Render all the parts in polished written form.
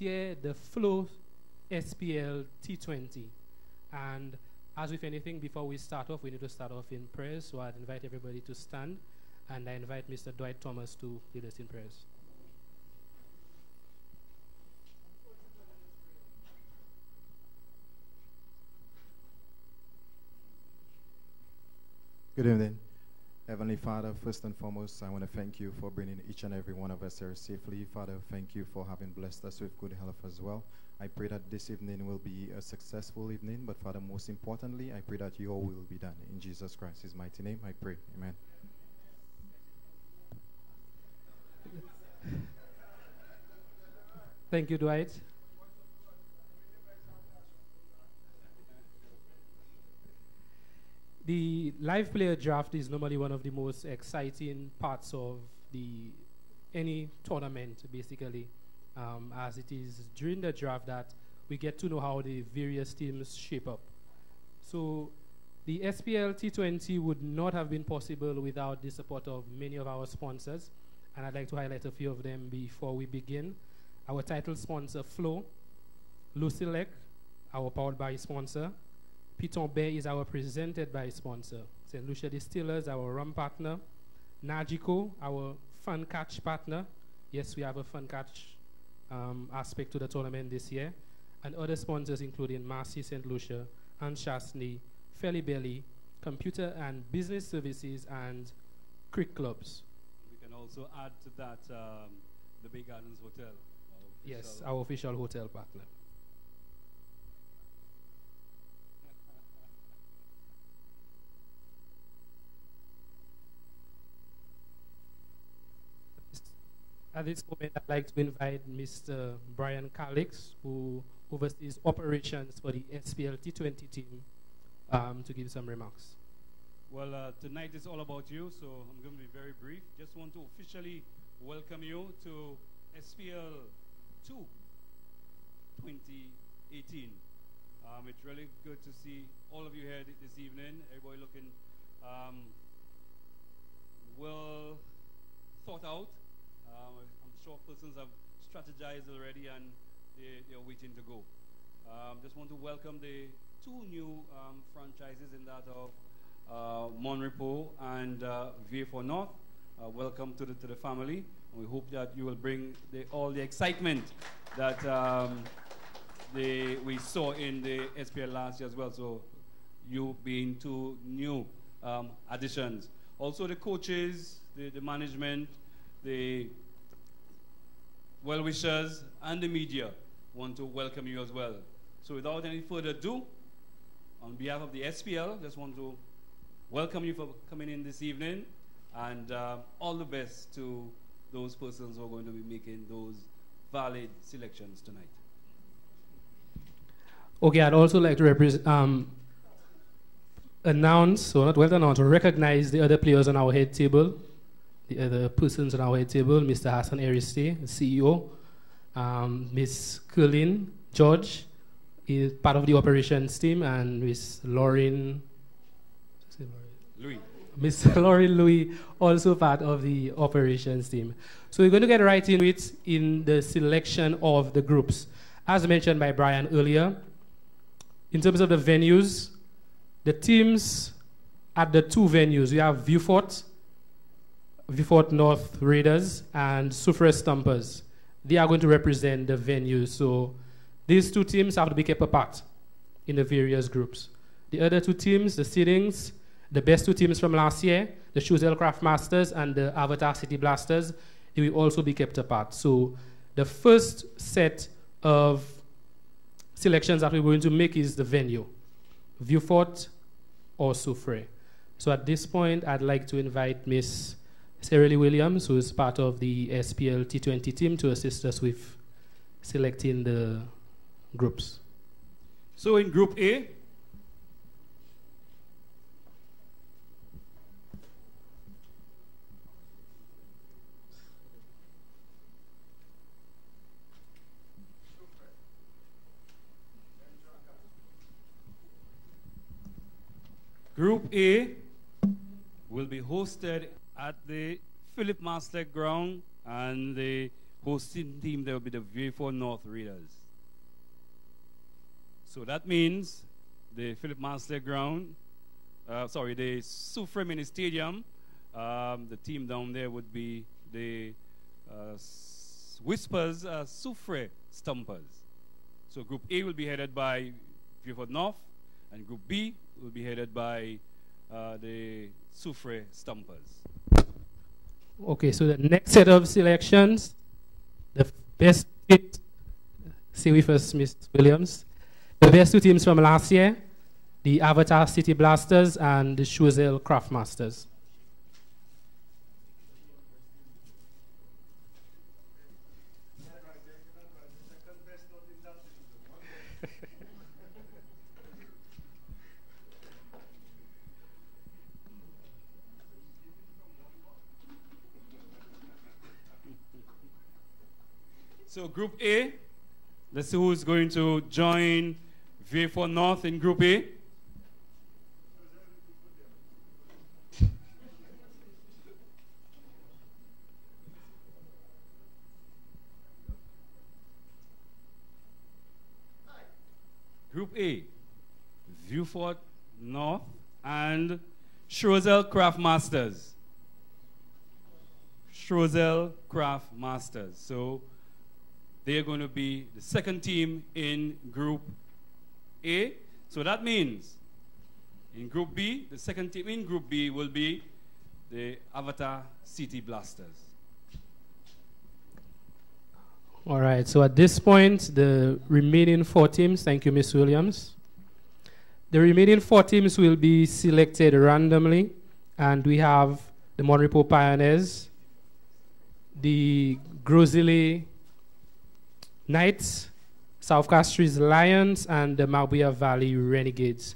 year the Flow SPL T20. And as with anything, before we start off, we need to start off in prayers. So I'd invite everybody to stand, and I invite Mr. Dwight Thomas to lead us in prayers. Good evening. Heavenly Father, first and foremost, I want to thank you for bringing each and every one of us here safely. Father, thank you for having blessed us with good health as well. I pray that this evening will be a successful evening, but Father, most importantly, I pray that your will be done. In Jesus Christ's mighty name, I pray. Amen. Thank you, Dwight. The live player draft is normally one of the most exciting parts of any tournament, basically, as it is during the draft that we get to know how the various teams shape up. So the SPL T20 would not have been possible without the support of many of our sponsors, and I'd like to highlight a few of them before we begin. Our title sponsor, Flow, Lucilec, our powered by sponsor. Piton Bear is our presented by sponsor. St. Lucia Distillers, our rum partner. Nagico, our fun catch partner. Yes, we have a fun catch aspect to the tournament this year. And other sponsors including Marcy St. Lucia, Anne Chasney, Felly Belly, Computer and Business Services, and Crick Clubs. We can also add to that the Bay Gardens Hotel. Yes, our official hotel partner. At this moment, I'd like to invite Mr. Brian Calix, who oversees operations for the SPL T20 team, to give some remarks. Well, tonight is all about you, so I'm going to be very brief. Just want to officially welcome you to SPL 2 2018. It's really good to see all of you here this evening. Everybody looking well thought out. I'm sure persons have strategized already and they're waiting to go. Just want to welcome the two new franchises in that of Monrepo and VA4 North. Welcome to the family. We hope that you will bring all the excitement that we saw in the SPL last year as well. So you being two new additions. Also the coaches, the management, the well-wishers, and the media want to welcome you as well. So without any further ado, on behalf of the SPL, just want to welcome you for coming in this evening, and all the best to those persons who are going to be making those valid selections tonight. Okay, I'd also like to announce, or not well announced, to recognize the other players on our head table. The other persons on our head table, Mr. Hassan Ariste, the CEO, Miss Curlin George is part of the operations team, and Miss Lauren Louis. Miss Lauren Louis, also part of the operations team. So we're going to get right into it in the selection of the groups. As mentioned by Brian earlier, in terms of the venues, the teams at the two venues, we have Vieux Fort North Raiders and Soufrière Stompers. They are going to represent the venues. So these two teams have to be kept apart in the various groups. The other two teams, the seedings, the best two teams from last year, the Choosel Craft Masters and the Avatar City Blasters, they will also be kept apart. So the first set of selections that we're going to make is the venue, Vieux Fort or Soufrière. So at this point, I'd like to invite Miss Sarah Lee Williams, who is part of the SPL T20 team, to assist us with selecting the groups. So in Group A, will be hosted at the Philip Mastek Ground, and the hosting team there will be the V4 North Raiders. So that means the Philip Master Ground, the Soufre Mini Stadium, the team down there would be the Whispers Soufre Stumpers. So Group A will be headed by V4 North, and Group B will be headed by the Soufre Stumpers. Okay, so the next set of selections, the best fit, see we first, Ms. Williams. The best two teams from last year, the Avatar City Blasters and the Choiseul Craftmasters. So Group A, let's see who's going to join V4 North in Group A. Group A, Viewfort North and Choiseul Craftmasters. Choiseul Craftmasters. So they're going to be the second team in Group A. So that means in Group B, the second team in Group B will be the Avatar City Blasters. All right, so at this point, the remaining four teams, thank you, Ms. Williams. The remaining four teams will be selected randomly, and we have the Monrepo Pioneers, the Grozile Knights, South Castries Lions, and the Mabuya Valley Renegades.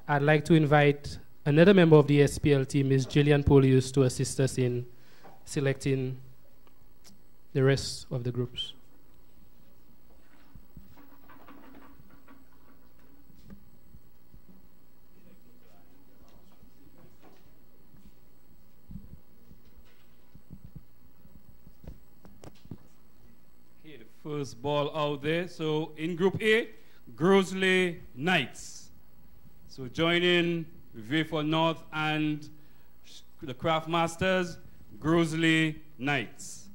I'd like to invite another member of the SPL team, Ms. Jillian Polius, to assist us in selecting the rest of the groups. First ball out there. So in Group A, Grozile Knights. So joining V4 North and the Craftmasters, Grozile Knights.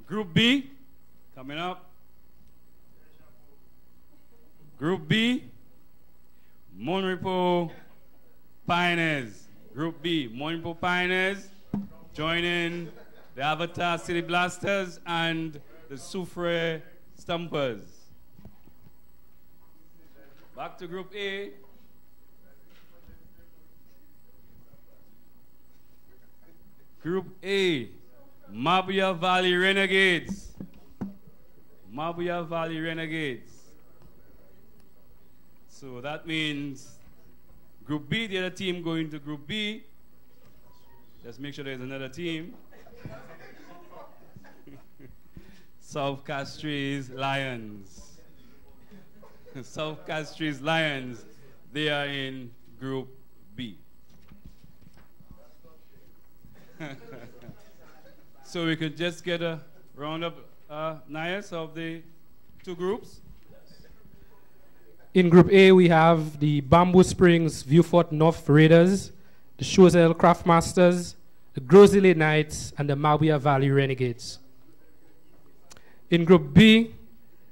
Group B, coming up. Group B, Monrepo Pioneers. Group B, Monrepo Pioneers, joining the Avatar City Blasters and the Soufre Stumpers. Back to Group A. Group A, Mabuya Valley Renegades. Mabuya Valley Renegades. So that means Group B, the other team going to Group B. Let's make sure there's another team. South Castries Lions. South Castries Lions, they are in Group B. So we could just get a roundup, Nias, of the two groups. In Group A, we have the Bamboo Springs Viewfort North Raiders, the Choiseul Craftmasters, the Grozile Knights, and the Mabuya Valley Renegades. In Group B,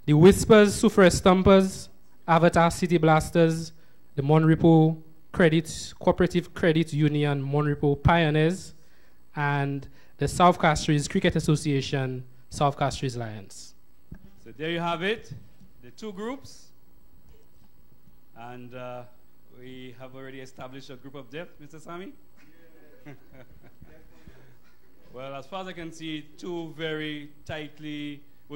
the Whispers Soufre Stumpers, Avatar City Blasters, the Monrepo Cooperative Credit Union Monrepo Pioneers, and the South Castries Cricket Association South Castries Lions. So there you have it, the two groups. And we have already established a group of depth, Mr. Sami? Yeah. Well, as far as I can see, will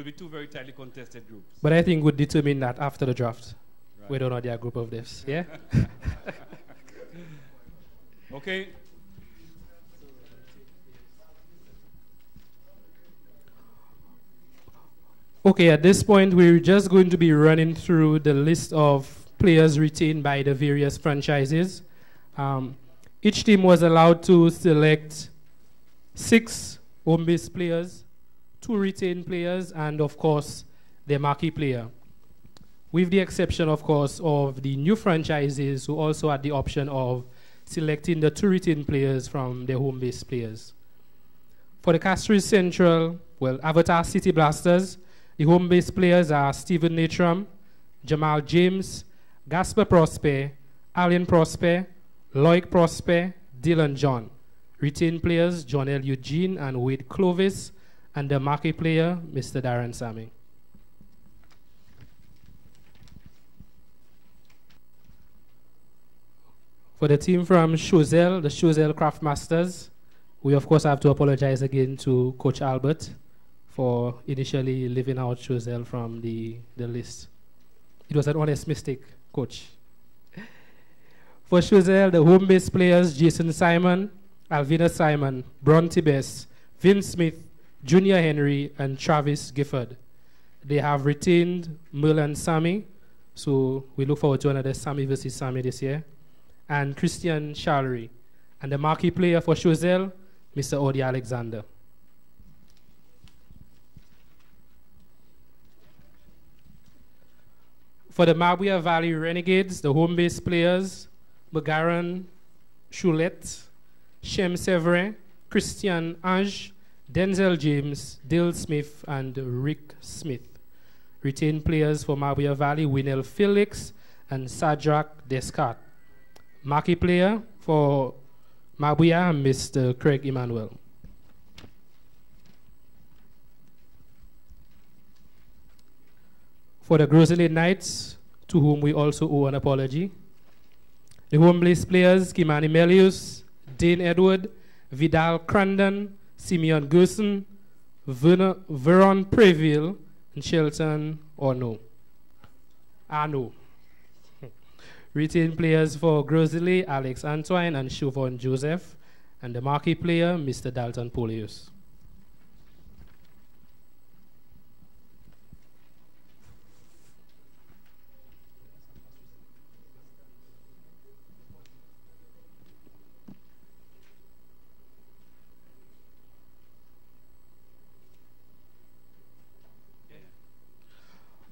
be two very tightly contested groups. But I think we'll determine that after the draft, right, whether or not they are a group of depths, yeah? Okay. Okay, at this point, we're just going to be running through the list of players retained by the various franchises. Each team was allowed to select 6 home-based players, 2 retained players, and of course, their marquee player. With the exception, of course, of the new franchises who also had the option of selecting the 2 retained players from their home-based players. For the Castries Central, well, Avatar City Blasters, the home-based players are Stephen Natram, Jamal James, Gasper Prosper, Alan Prosper, Loic Prosper, Dylan John. Retained players, John L. Eugene and Wade Clovis, and the marquee player, Mr. Darren Sammy. For the team from Choiseul, the Choiseul Craftmasters, we of course have to apologize again to Coach Albert for initially leaving out Choiseul from the list. It was an honest mistake, Coach. For Choiseul, the home-based players, Jason Simon, Alvina Simon, Bronte Bess, Vince Smith, Junior Henry, and Travis Gifford. They have retained Merlin Sammy, so we look forward to another Sammy versus Sammy this year, and Christian Charlery. And the marquee player for Choiseul, Mr. Audi Alexander. For the Marbella Valley Renegades, the home-based players, Magaran Choulette, Shem Severin, Christian Ange, Denzel James, Dale Smith, and Rick Smith. Retained players for Marbella Valley, Winel Felix and Sadrak Descartes. Marquee player for Marbella, Mr. Craig Emmanuel. For the Groseley Knights, to whom we also owe an apology, the home-based players, Kimani Melius, Dane Edward, Vidal Crandon, Simeon Gerson, Veron Preville, and Shelton Arno. Retained players for Groseley, Alex Antoine and Chauvin Joseph, and the marquee player, Mr. Dalton Polius.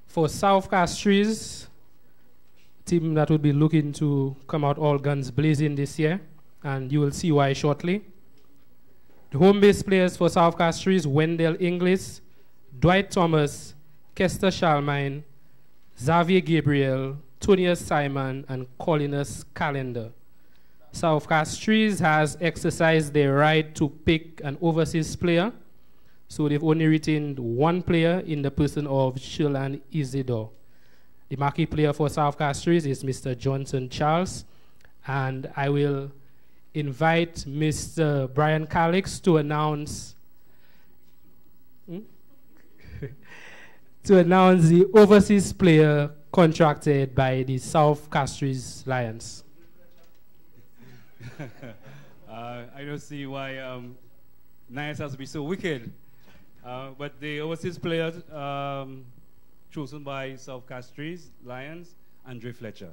For South Castries, team that would be looking to come out all guns blazing this year, and you will see why shortly. The home-based players for South Castries, Wendell Inglis, Dwight Thomas, Kester Shalmine, Xavier Gabriel, Tonius Simon, and Colinus Calendar. South Castries has exercised their right to pick an overseas player, so they've only retained 1 player in the person of Shilan Isidore. The marquee player for South Castries is Mr. Johnson Charles, and I will invite Mr. Brian Calix to announce the overseas player contracted by the South Castries Lions. I don't see why Nice has to be so wicked. But the overseas players chosen by South Castries Lions, Andre Fletcher.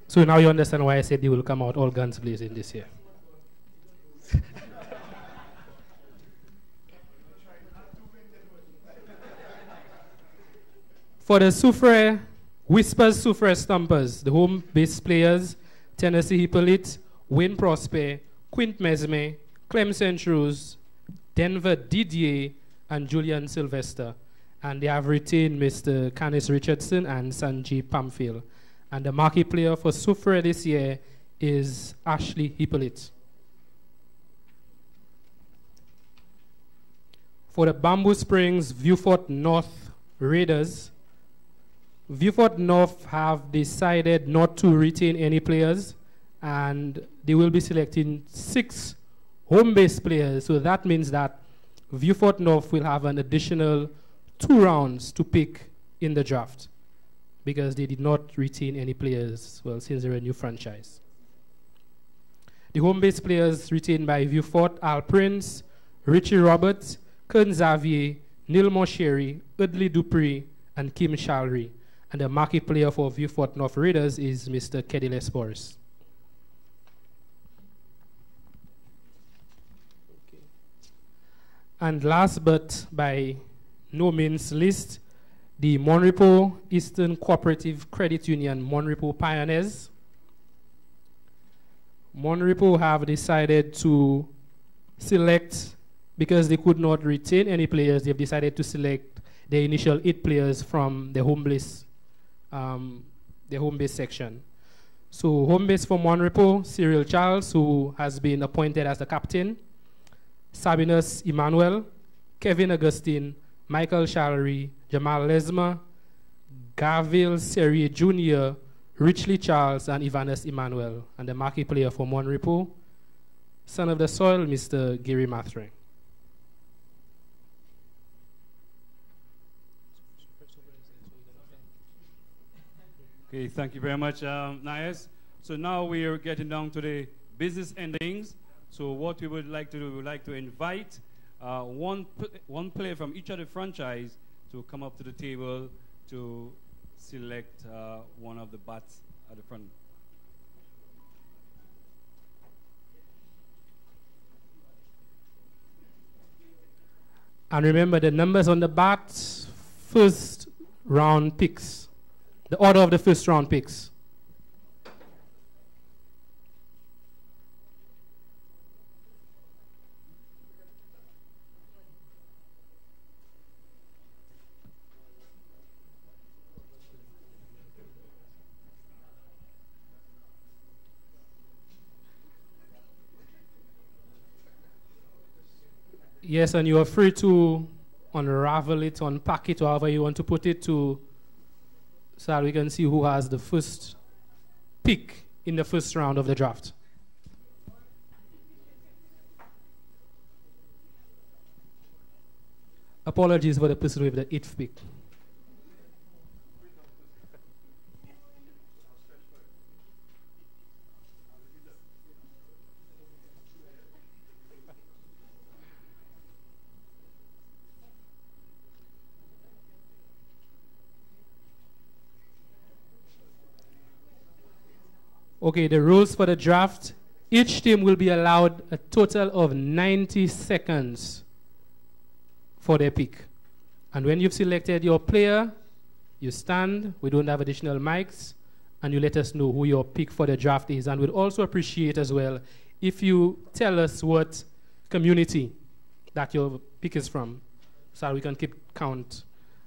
So now you understand why I said they will come out all guns blazing this year. For the Soufre, Whispers Soufre Stumpers, the home-based players, Tennessee Hippolyte, Wayne Prosper, Quint Mesme, Clem Centruz, Denver Didier, and Julian Sylvester. And they have retained Mr. Canis Richardson and Sanjay Pamphil. And the marquee player for Soufre this year is Ashley Hippolyte. For the Bamboo Springs Viewfort North Raiders, Viewfort North have decided not to retain any players, and they will be selecting 6 home-based players. So that means that Viewfort North will have an additional 2 rounds to pick in the draft because they did not retain any players, well, since they're a new franchise. The home-based players retained by Viewfort, Al Prince, Richie Roberts, Kern Xavier, Neil Mosheri, Udley Dupree, and Kim Shalry. And the marquee player for Viewfort North Raiders is Mr. Kedile Spores. Okay. And last but by no means least, the Monrepo Eastern Cooperative Credit Union Monrepo Pioneers. Monrepo have decided to select, because they could not retain any players, they've decided to select the initial 8 players from the home base section. So home base for Monrepo, Cyril Charles, who has been appointed as the captain, Sabinus Emmanuel, Kevin Augustine, Michael Shallery, Jamal Lesma, Gavil Serrier Jr., Richley Charles, and Ivanus Emmanuel. And the marquee player for Monrepo, son of the soil, Mr. Gary Mathering. Okay, thank you very much, Nias. So now we are getting down to the business endings. So what we would like to do, we would like to invite one player from each of the franchise to come up to the table to select one of the bats at the front. And remember the numbers on the bats, first round picks, the order of the first round picks. Yes, and you are free to unravel it, unpack it, however you want to put it, so that we can see who has the first pick in the first round of the draft. Apologies for the person with the 8th pick. Okay, the rules for the draft. Each team will be allowed a total of 90 seconds for their pick. And when you've selected your player, you stand, we don't have additional mics, and you let us know who your pick for the draft is. And we'd also appreciate as well if you tell us what community that your pick is from, so we can keep count.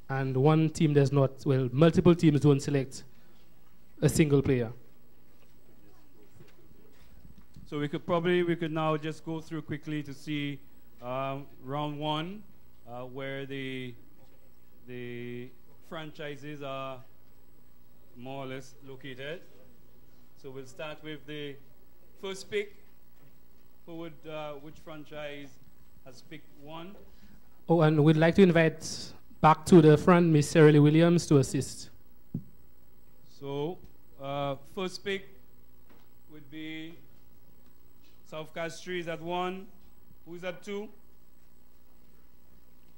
And one team does not, well, multiple teams don't select a single player. So we could now just go through quickly to see round 1, where the franchises are more or less located. So we'll start with the first pick. Which franchise has picked 1? Oh, and we'd like to invite back to the front Miss Sarah Lee Williams to assist. So first pick would be South Castries at 1. Who's at 2?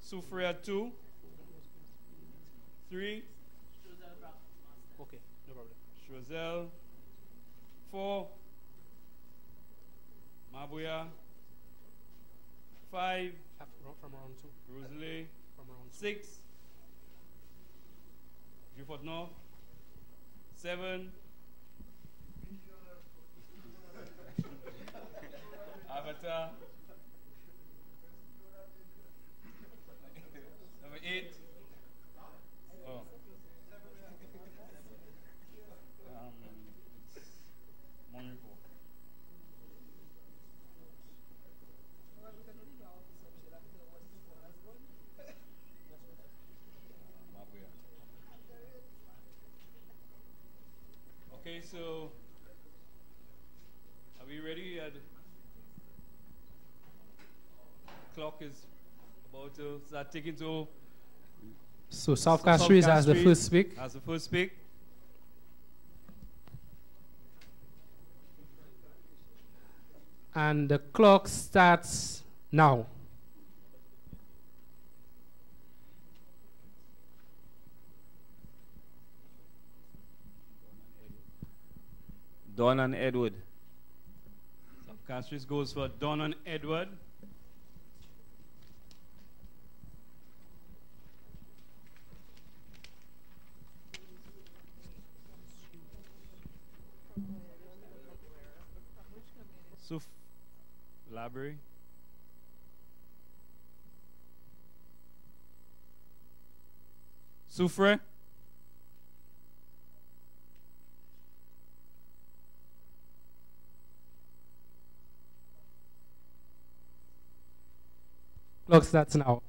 Soufri at 2. 3. Okay, no problem. Choiseul. 4. Mabuya. 5. From round 2. Rosalie. From round 6. Viewfort North. 7. Avatar. Number 8. Oh. Monrepo. Okay, so are we ready? Clock is about to start ticking. So South Castries has the first pick. Has the first pick. And the clock starts now. Don and Edward. Castries goes for Don and Edward. Suf Library. Soufre. Clock starts now.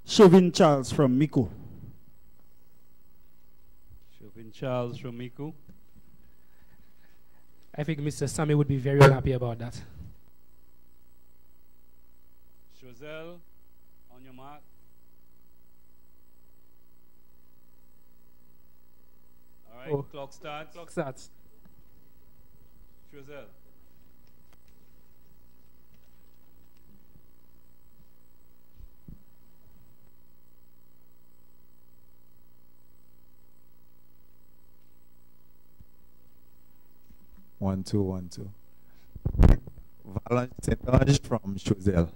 Chauvin Charles from Miku. Chauvin Charles from Miku. I think Mr. Sammy would be very happy about that. Chazelle, on your mark. All right, Oh. clock starts. Clock starts. Chazelle. One, two, 1, 2. Valange Saint-Ange from Choiseul.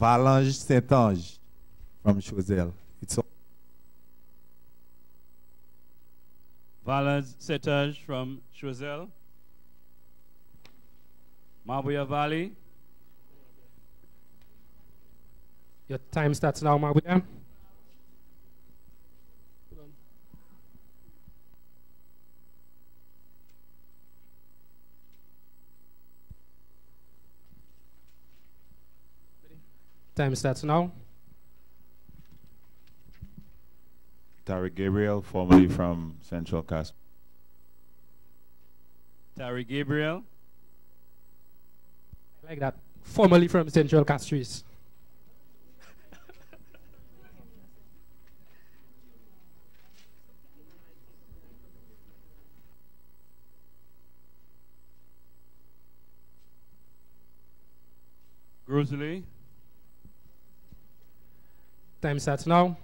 Valange Saint-Ange from Choiseul. It's all. Valence Setage from Choiseul. Mabuya Valley. Your time starts now, Mabuya. Time starts now. Tariq Gabriel, formerly from Central Cast. Tari Gabriel. I like that. Formerly from Central Castries. Grosley. Time starts now.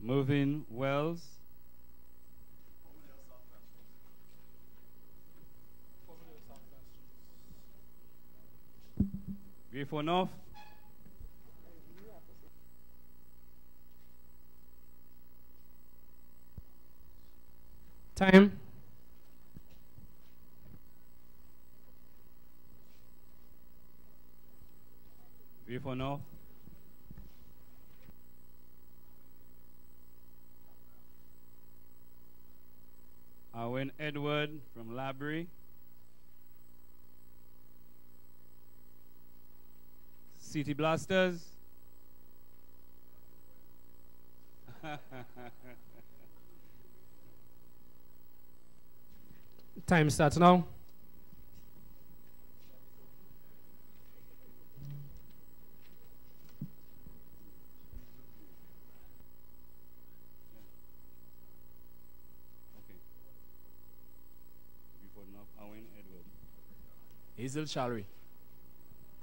Moving Wells. Before North. Time. Before North. Owen Edward from Library. City Blasters. Time starts now. Okay. Before North, Owen Edward. Hazel Shallery.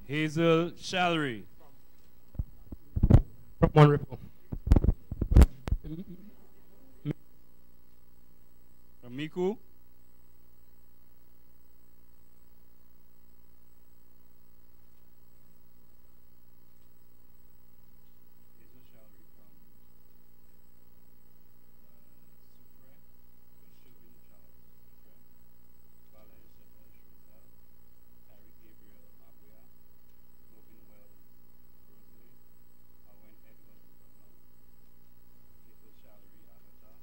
Hazel Shallery. From One Ripple. From Miku. Hazel Shallery from Soufre. Chauvin Charles. Soufre. Valère Chetel Choiseul. Tariq Gabriel Mabuya. Moving Wells Rosalie. Owen Edward Bourbon. Hazel Shallery Avatar.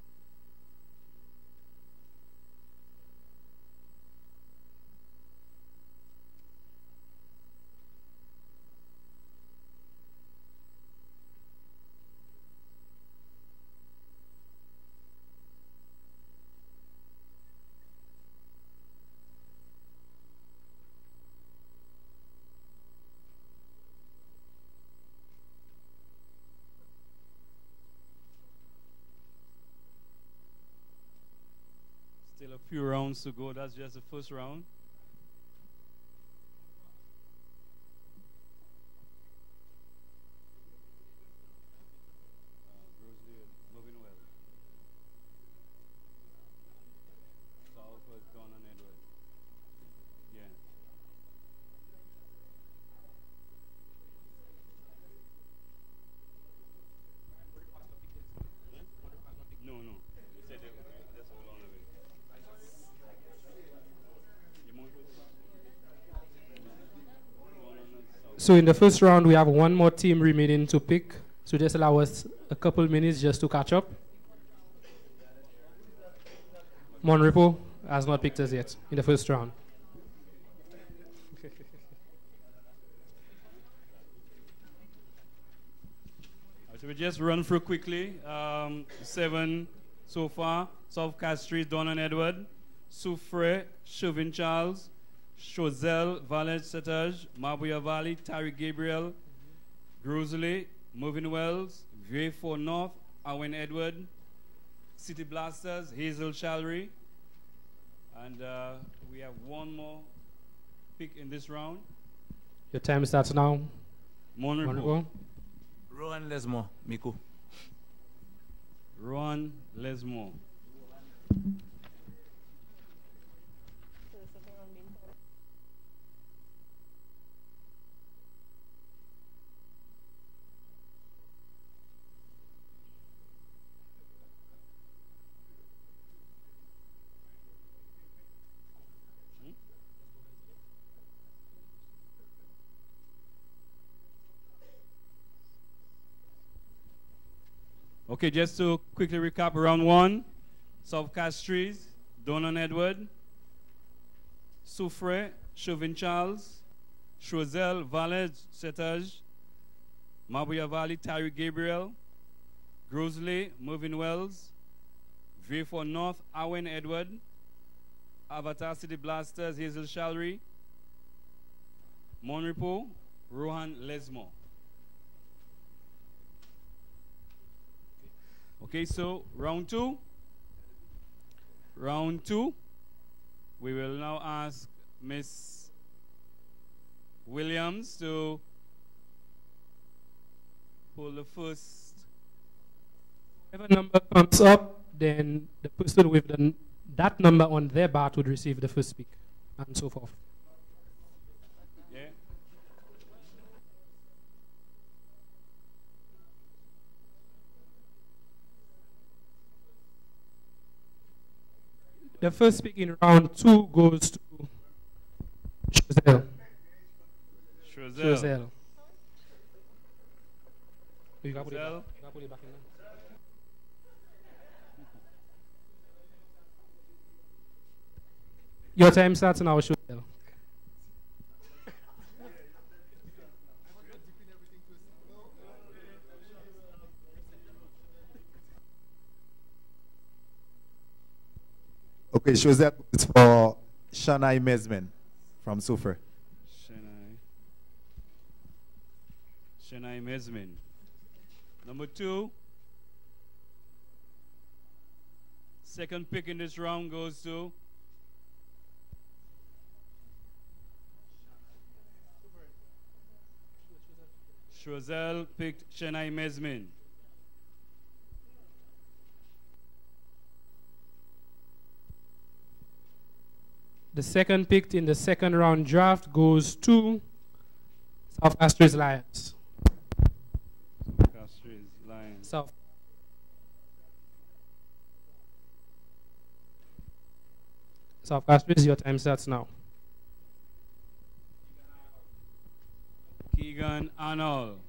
rounds to go. That's just the first round. Rosalie moving well. South was Don and Edward. Yeah. No, no. They said they just hold on a bit. You want to- So in the first round, we have one more team remaining to pick. So just allow us a couple minutes just to catch up. Monrepo has not picked us yet in the first round. So we just run through quickly. 7 so far. South Castries, Don and Edward. Soufre, Chauvin Charles. Chozel, Valence Setage. Mabuya Valley, Tari Gabriel. Grosley, Moving Wells. Vieux Fort North, Owen Edward. City Blasters, Hazel Shalry. And we have one more pick in this round. Your time starts now. Monrepo. Rowan Lesmore, Miku. Ron Lesmore. Okay, just to quickly recap, round 1, South Castries, Don and Edward, Soufre, Chauvin Charles, Chozel, Valence Setage, Mabuya Valley, Tyree Gabriel, Grosley, Moving Wells, Vieux Fort North, Owen Edward, Avatar City Blasters, Hazel Shalry, Monrepo, Rohan Lesmore. Okay, so round 2. Round 2. We will now ask Miss Williams to pull the first. Whatever number comes up, then the person with that number on their bat would receive the first pick, and so forth. Yeah. The first pick in round 2 goes to Chozel. Chozel. You can put it back. Chozel. You can put it back in there. Your time starts now, Chozel. Okay, shows that it's for Shanai Mesman from Soufre. Shanai Mesmin. Number 2. Second pick in this round goes to Chozel picked Shanai Mesmin. The second pick in the second round draft goes to South Castries Lions. Castries Lions. South. South Castries, your time starts now. Keegan Arnold.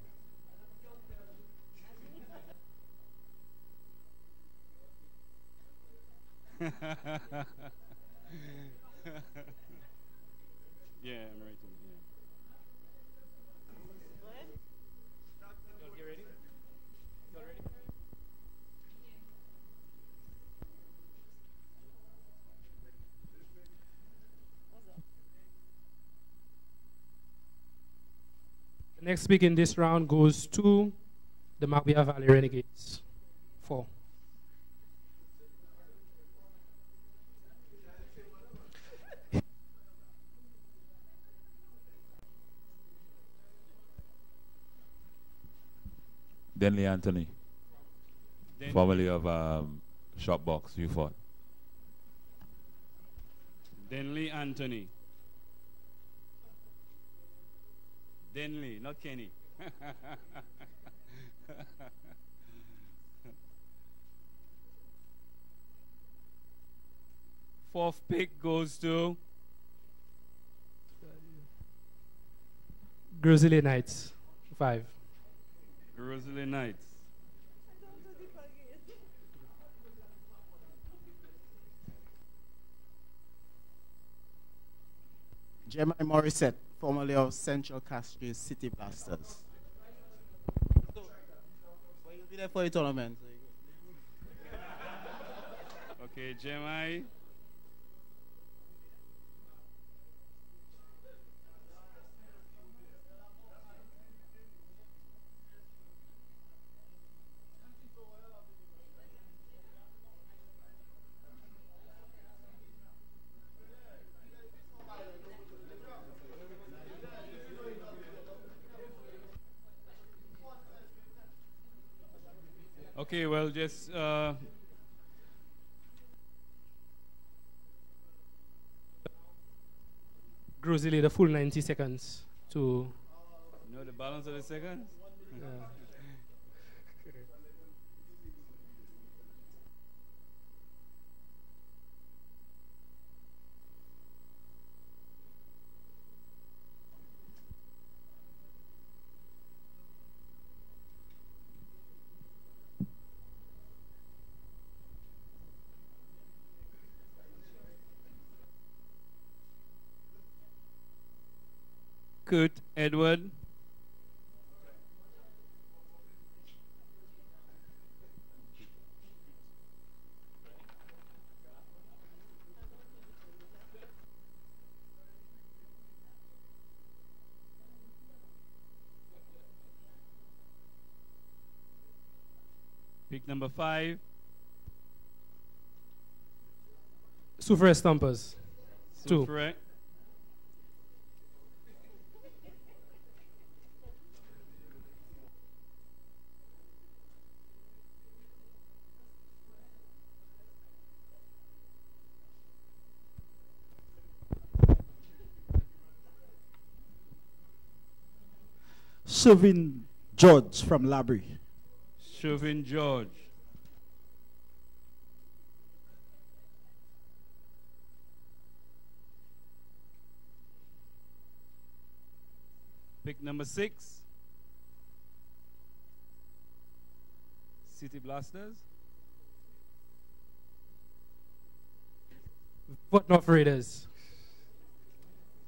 Yeah, I'm right. Yeah. You ready? You ready? The next pick in this round goes to the Mabuya Valley Renegades. 4. Denley Anthony, formerly of Shopbox, you fought. Denley Anthony. Denley, not Kenny. Fourth pick goes to Grizzly Knights, 5. Grizzly Knights. Jeremiah Morissette, formerly of Central Castries City Blasters. So, well, you'll be there for the tournament. Okay, Jeremiah. Okay, well, just Grizzly, the full 90 seconds to. know the balance of the seconds. Kurt Edward. Pick number 5. Soufre Stumpers, 2. Soufre. Shovin George from Labrie. Chauvin George. Pick number 6. City Blasters. What North Raiders,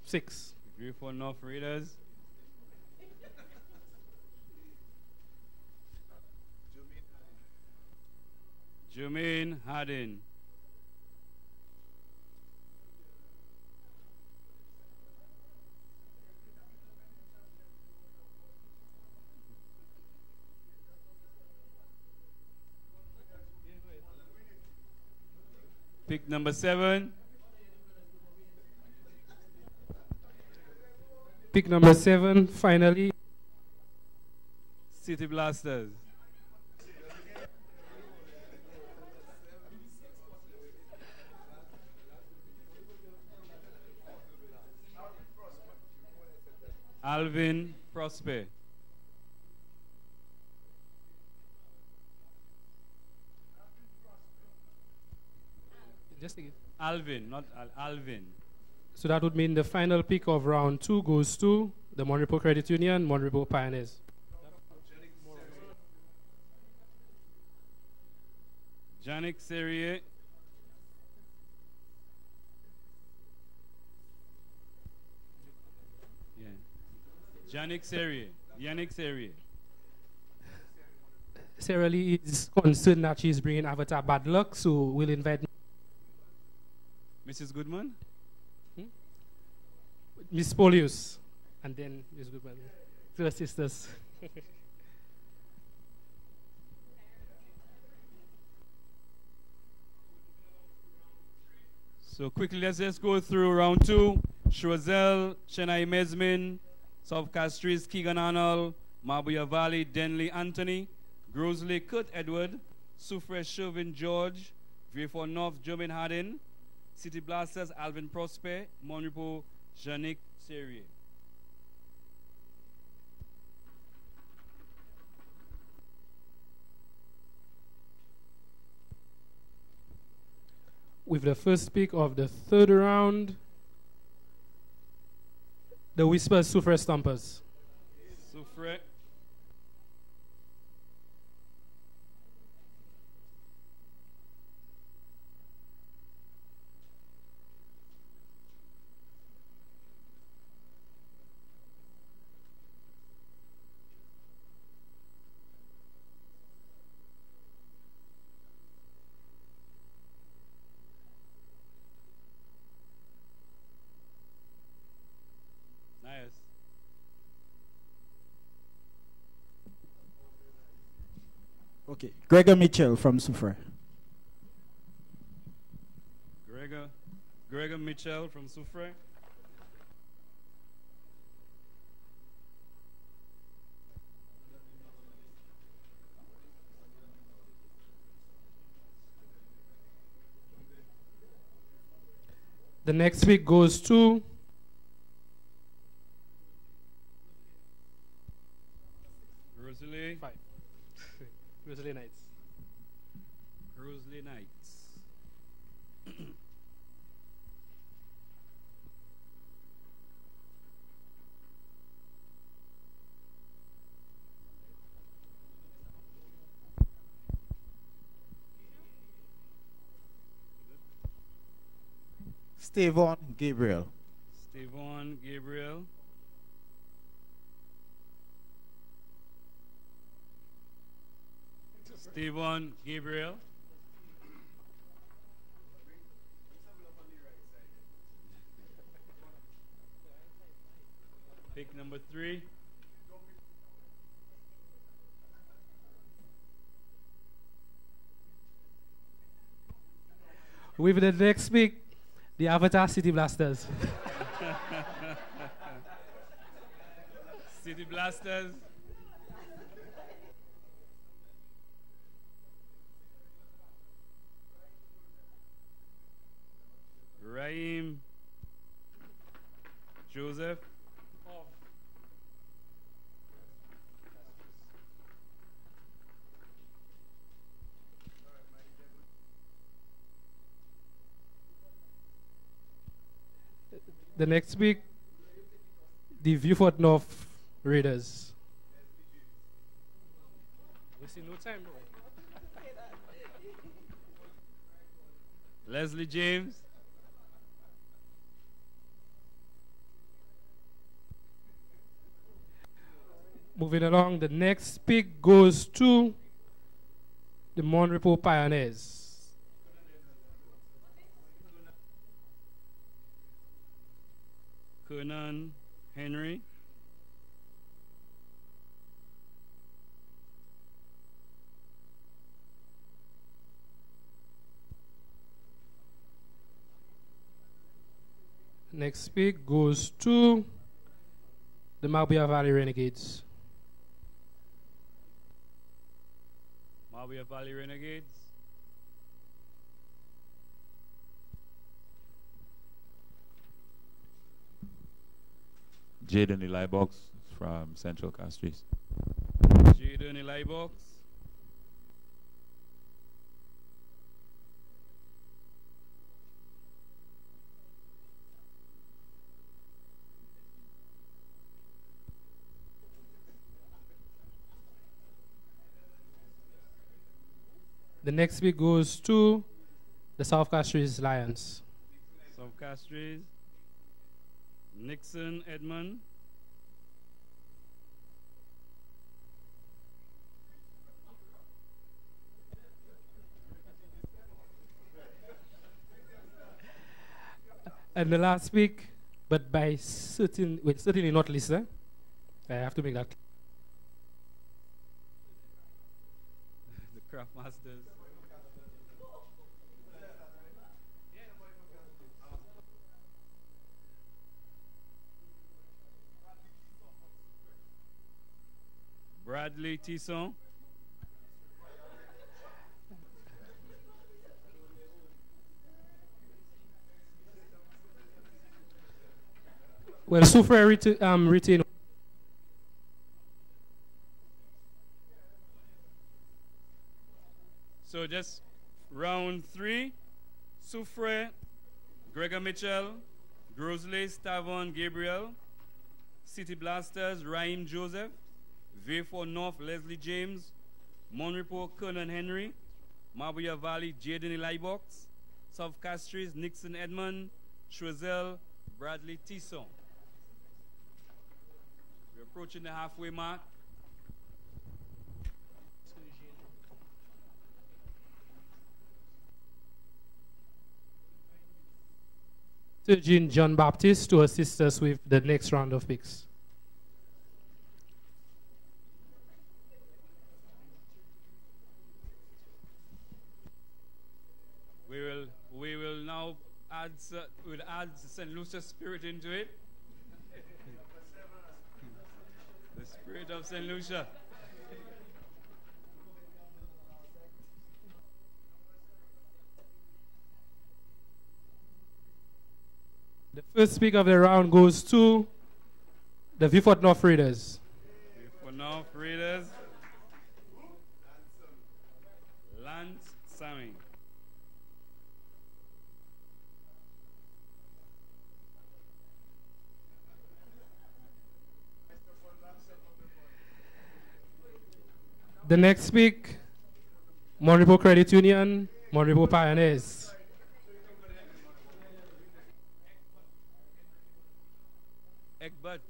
6. Beautiful North Raiders. Jermaine Hardin. Pick number 7. Pick number 7, finally. City Blasters. Alvin Prosper. Just take it. Alvin, not Alvin. So that would mean the final pick of round 2 goes to the Monrepo Credit Union, Monrepo Pioneers. Janik Serrier. Yeah. Janik Serrier. Yannick Serrier. Sarah Lee is concerned that she's bringing Avatar bad luck, so we'll invite Mrs. Goodman. Miss Polius and then Miss Goodman. To assist us. So quickly, let's just go through round 2. Choiseul, Chennai Mesmin, South Castries, Keegan Arnold, Mabuya Valley, Denley Anthony, Grosley Kurt Edward, Soufre Chauvin George, Vieux North Germain Hardin, City Blasters Alvin Prosper, Monrepo Yannick Serrier. With the first pick of the third round, the Whispers Soufre Stompers. Soufre. Nice. Okay. Gregor Mitchell from Soufre. Gregor Mitchell from Soufre. The next pick goes to Rosalie. 5. Rosalie Knights. Rosalie Knights. Stevon Gabriel. Stevon Gabriel. Stevon Gabriel. Pick number 3. With the next pick, the Avatar City Blasters. City Blasters. Raheem Joseph. The next pick, the Vieux North Raiders. We see no time, bro. Leslie James. Moving along, the next pick goes to the Monrepo Pioneers. Conan Henry. Next pick goes to the Marbella Valley Renegades. Marbella Valley Renegades. Jaden Eli Box from Central Castries. Jaden Eli Box. The next pick goes to the South Castries Lions. South Castries. Nixon Edmund. And the last pick, but by certainly not Lisa. I have to make that. The Craft Masters. Bradley Tisson. Well, Soufre retain. So just round 3, Soufre, Gregor Mitchell, Grosley, Stavon, Gabriel, City Blasters, Raheem Joseph, V4 North, Leslie James, Monrepo, Kernan Henry, Mabuya Valley, Jaden Elibox, South Castries, Nixon Edmond, Choiseul, Bradley Tisson. We're approaching the halfway mark. Surgeon John Baptist to assist us with the next round of picks. We will now add St. Lucia's spirit into it. The spirit of St. Lucia. The first pick of the round goes to the Viewfort North Raiders. Viewfort North Raiders. Lance Sammy. The next pick, Monrepo Credit Union, Monrepo Pioneers. Egbert.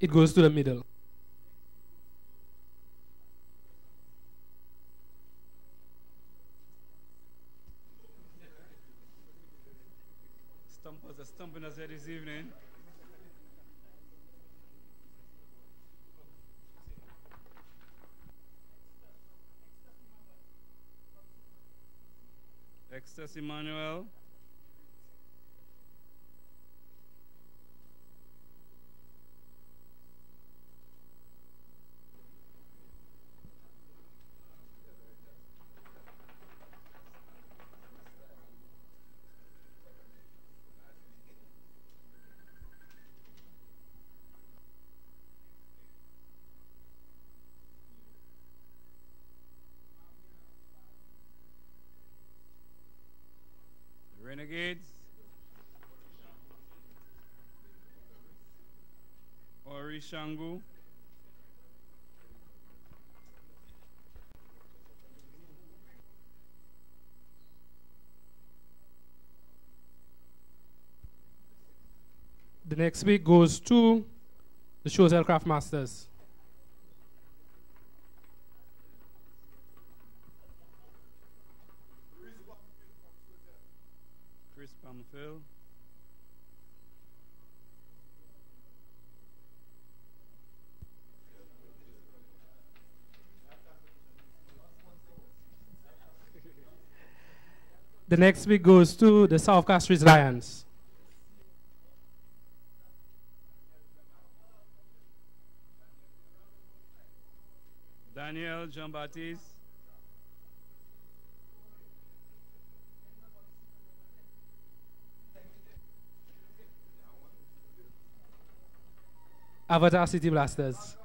It goes to the middle. Stumpers are stumping us here this evening. Extus Emmanuel. Renegades. Ori Shangu. The next pick goes to the Choiseul Craft Masters. Chris Pamphil. The next pick goes to the South Castries Lions. Daniel Jean-Baptiste. Avatar City Blasters.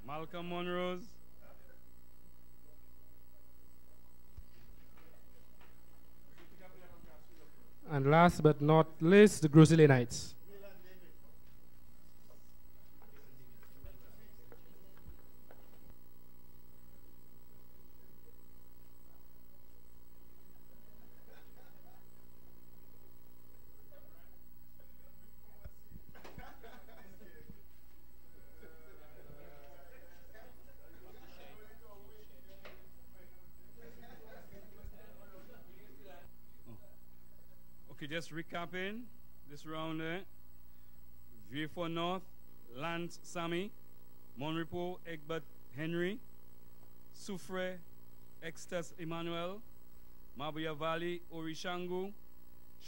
Malcolm Monrose. And last but not least, the Grizzly Knights. Okay, just recapping this round there. V4 North, Lance Sammy, Monrepo, Egbert Henry, Soufre, Extus Emmanuel, Mabuya Valley, Orishangu,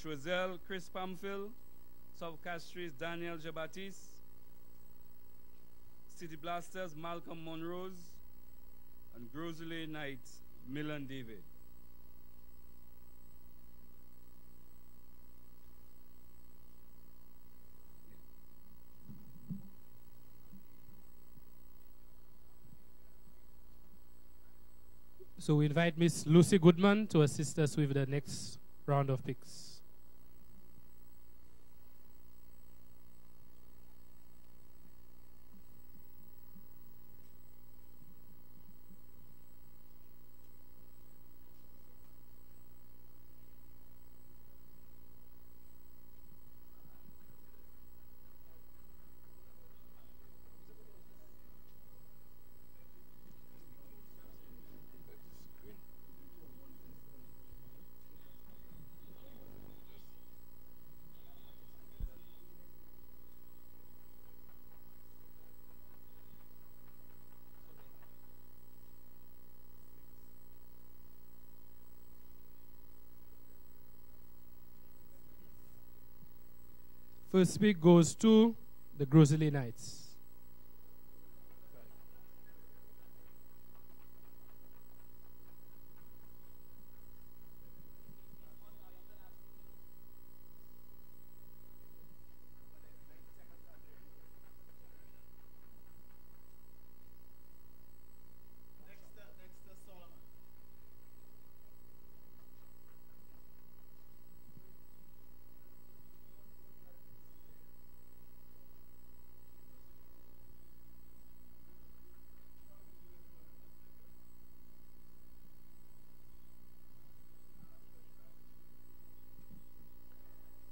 Choiseul, Chris Pamphil, South Castries, Daniel Jabatis, City Blasters, Malcolm Monrose, and Grosley Knights, Milan David. So we invite Miss Lucy Goodman to assist us with the next round of picks. First pick goes to the Grosley Knights.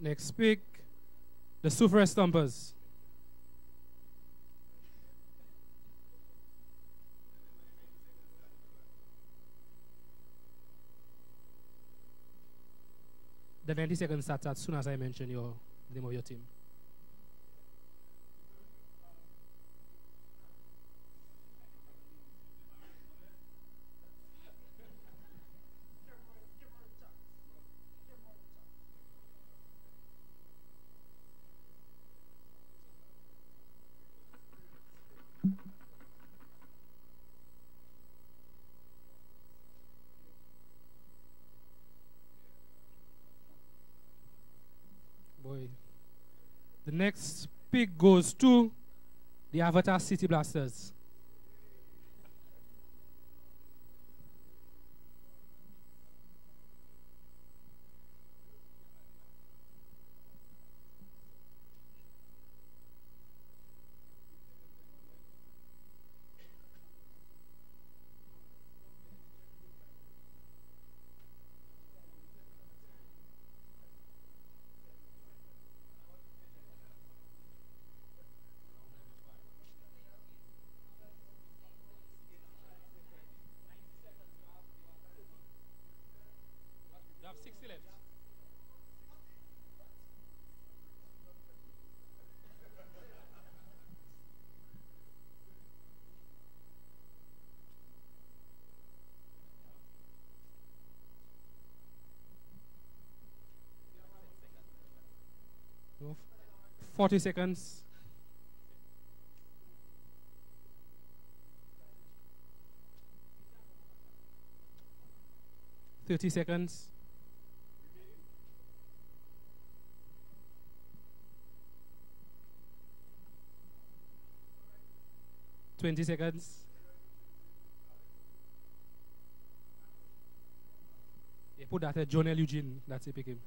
Next pick, the Soufre Stompers. The 90 seconds starts as soon as I mention the name of your team. Boy. The next pick goes to the Avatar City Blasters. You have 60 left. No, 40 seconds. 30 seconds. 20 seconds. Yeah, put that at Jonel Eugene. That's it, pick him.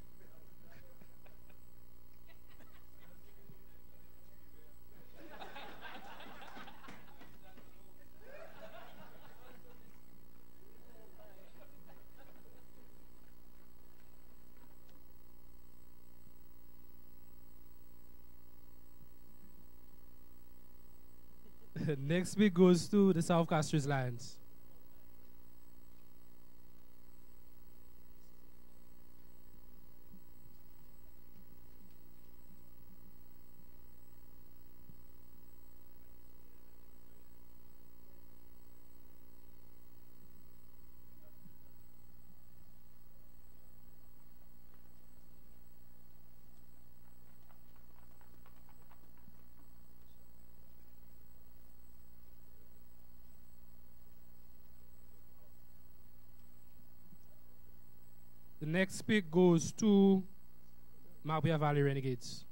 Next week goes to the South Castries Lions. The next pick goes to Mabia Valley Renegades.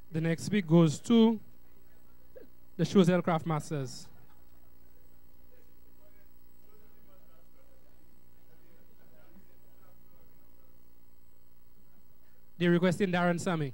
The next pick goes to the Choiseul Craft Masters. They're requesting Darren Sammy.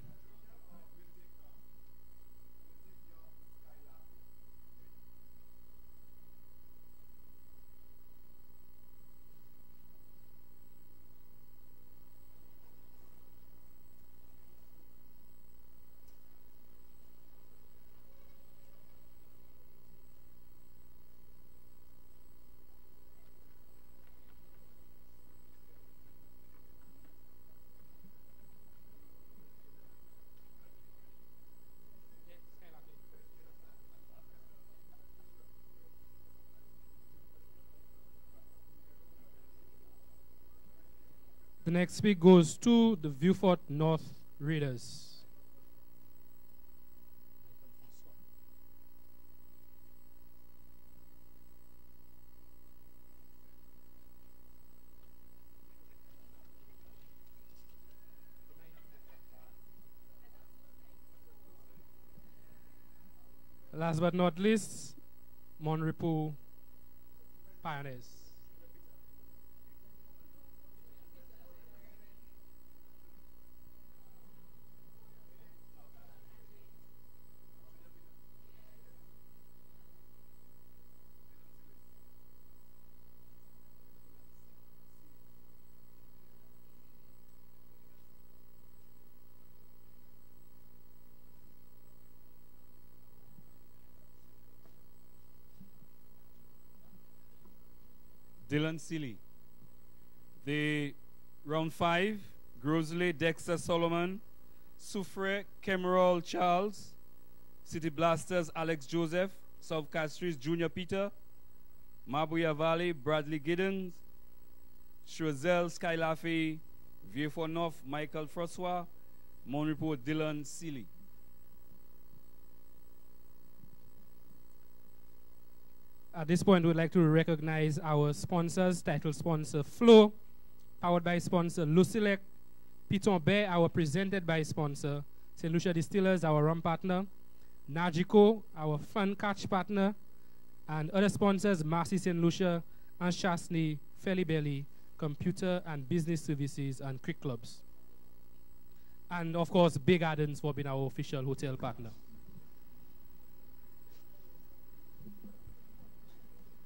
The next pick goes to the Viewfort North Raiders. Last but not least, Monrepo Pioneers. Dylan Seeley. The round 5, Grosley Dexter Solomon, Soufre Kemerol Charles, City Blasters Alex Joseph, South Castries Junior Peter, Mabuya Valley Bradley Giddens, Choiseul Skylafe, Vieux North Michael Francois, Monrepo Dylan Seeley. At this point, we'd like to recognize our sponsors, title sponsor Flow, powered by sponsor Lucilec, Piton Bear, our presented by sponsor, St. Lucia Distillers, our rum partner, Nagico, our fun catch partner, and other sponsors, Marcy St. Lucia, and Chasney, Felly Belly, Computer and Business Services, and Quick Clubs. And of course, Big Gardens for being our official hotel partner.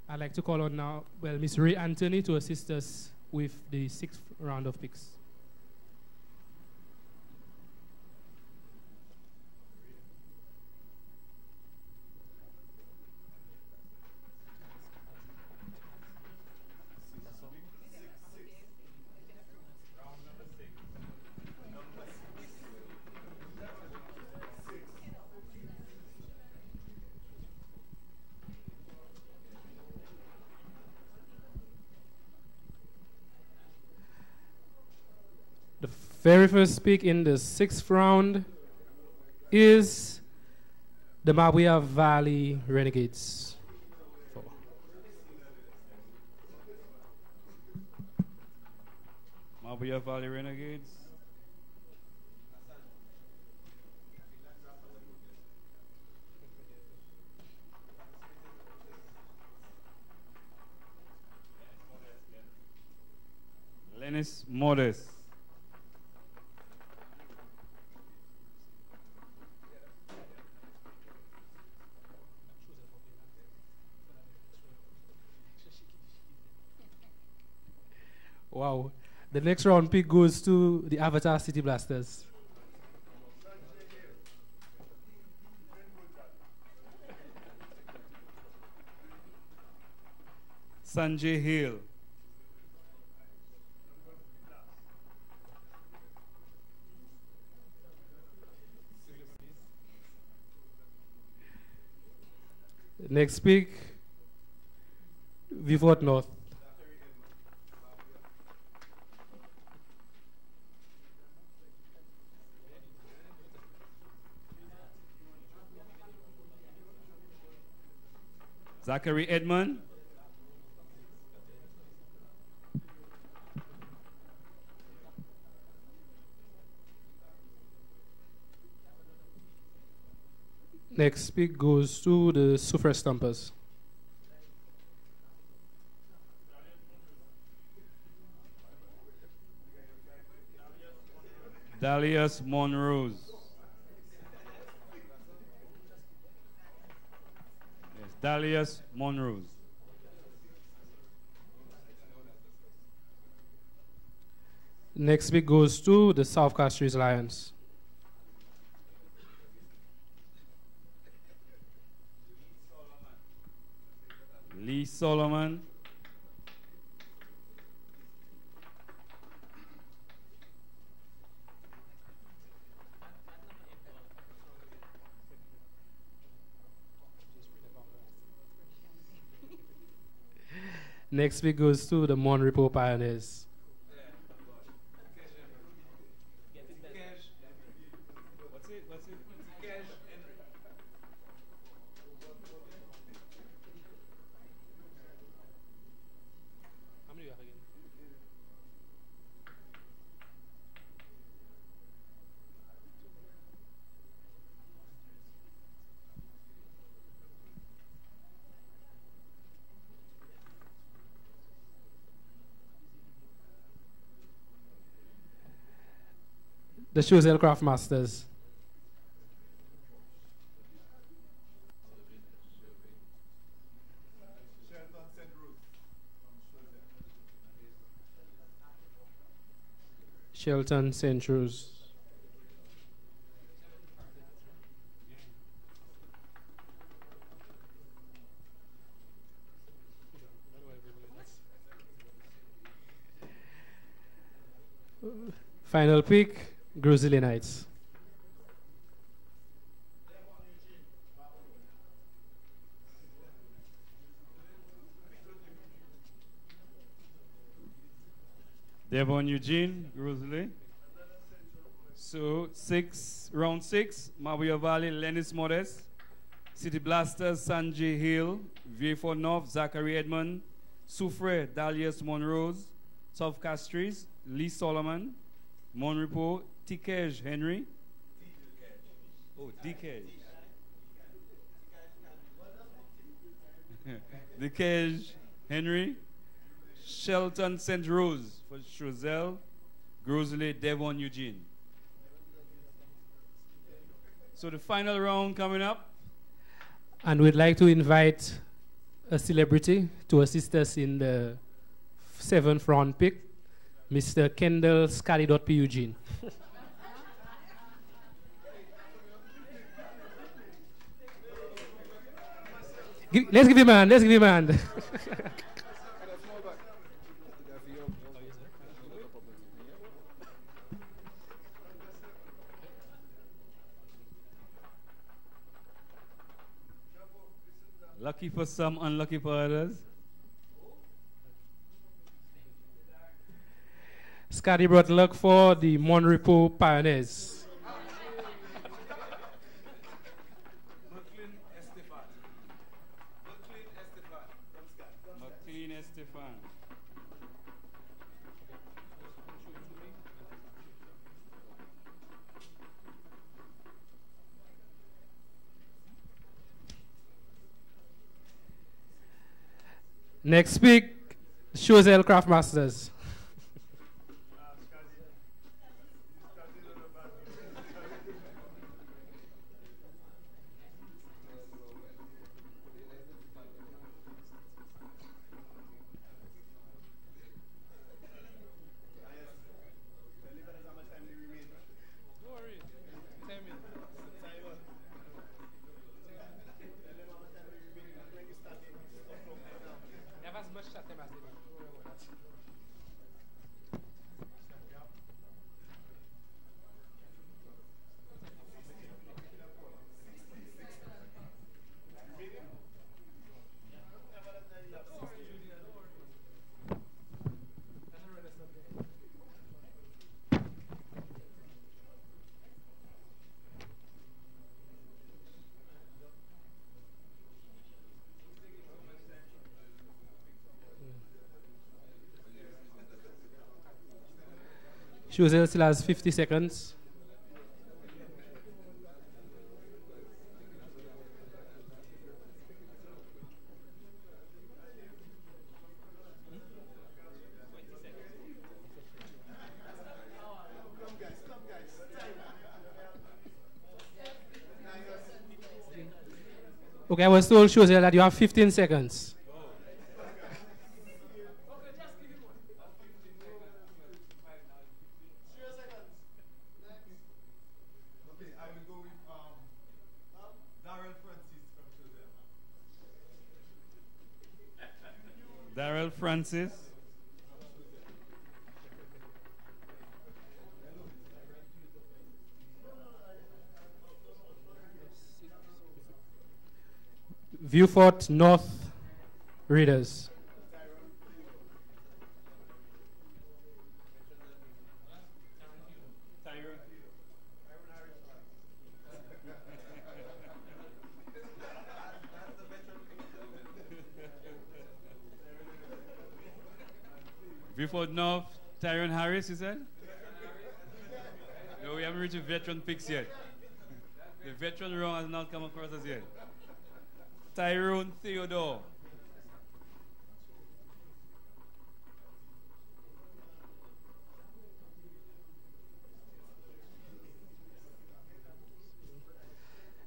I'd like to call on now, Miss Ray Anthony to assist us with the 6th round of picks. Very first pick in the 6th round is the Mabuya Valley Renegades. Mabuya Valley Renegades. Lennis Modest. Wow. The next round pick goes to the Avatar City Blasters. Sanjay Hill. Next pick, Vivort North. Zachary Edmond. Next pick goes to the Suffrage Stompers. Dalius Monrose. Yes, Dalius Monrose. Next pick goes to the South Castries Lions. Lee Solomon. Next pick goes to the Monrepo Pioneers. What's it? How many do you have again? The Choiseul Craft Masters. Shelton St. Rose. Final pick, Grizzly Knights. Devon Eugene, Rosalie. So round six, Mabuya Valley, Lennis Modest. City Blasters, Sanjay Hill. Vieux North, Zachary Edmond. Soufre, Dalius Monrose. South Castries, Lee Solomon. Monrepo, Tikej Henry. Oh, Dikej. Dikej Henry. Shelton St. Rose for Choiseul. Grosley Devon Eugene. So the final round coming up. And we'd like to invite a celebrity to assist us in the 7th round pick, Mr. Kendall Scally.P. Eugene. Let's give him a hand. Let's give him a hand. Lucky for some, unlucky for others. Scotty brought luck for the Monrepo Pioneers. McLean Estefan. Next pick, Choiseul Craft Masters. Choiseul still has 50 seconds. Okay, I was told, Choiseul, that you have 15 seconds. Darrell Francis. Viewfort North readers. Viewfort North, Tyrone Harris, you said? No, we haven't reached the veteran picks yet. The veteran round has not come across us yet. Tyrone Theodore.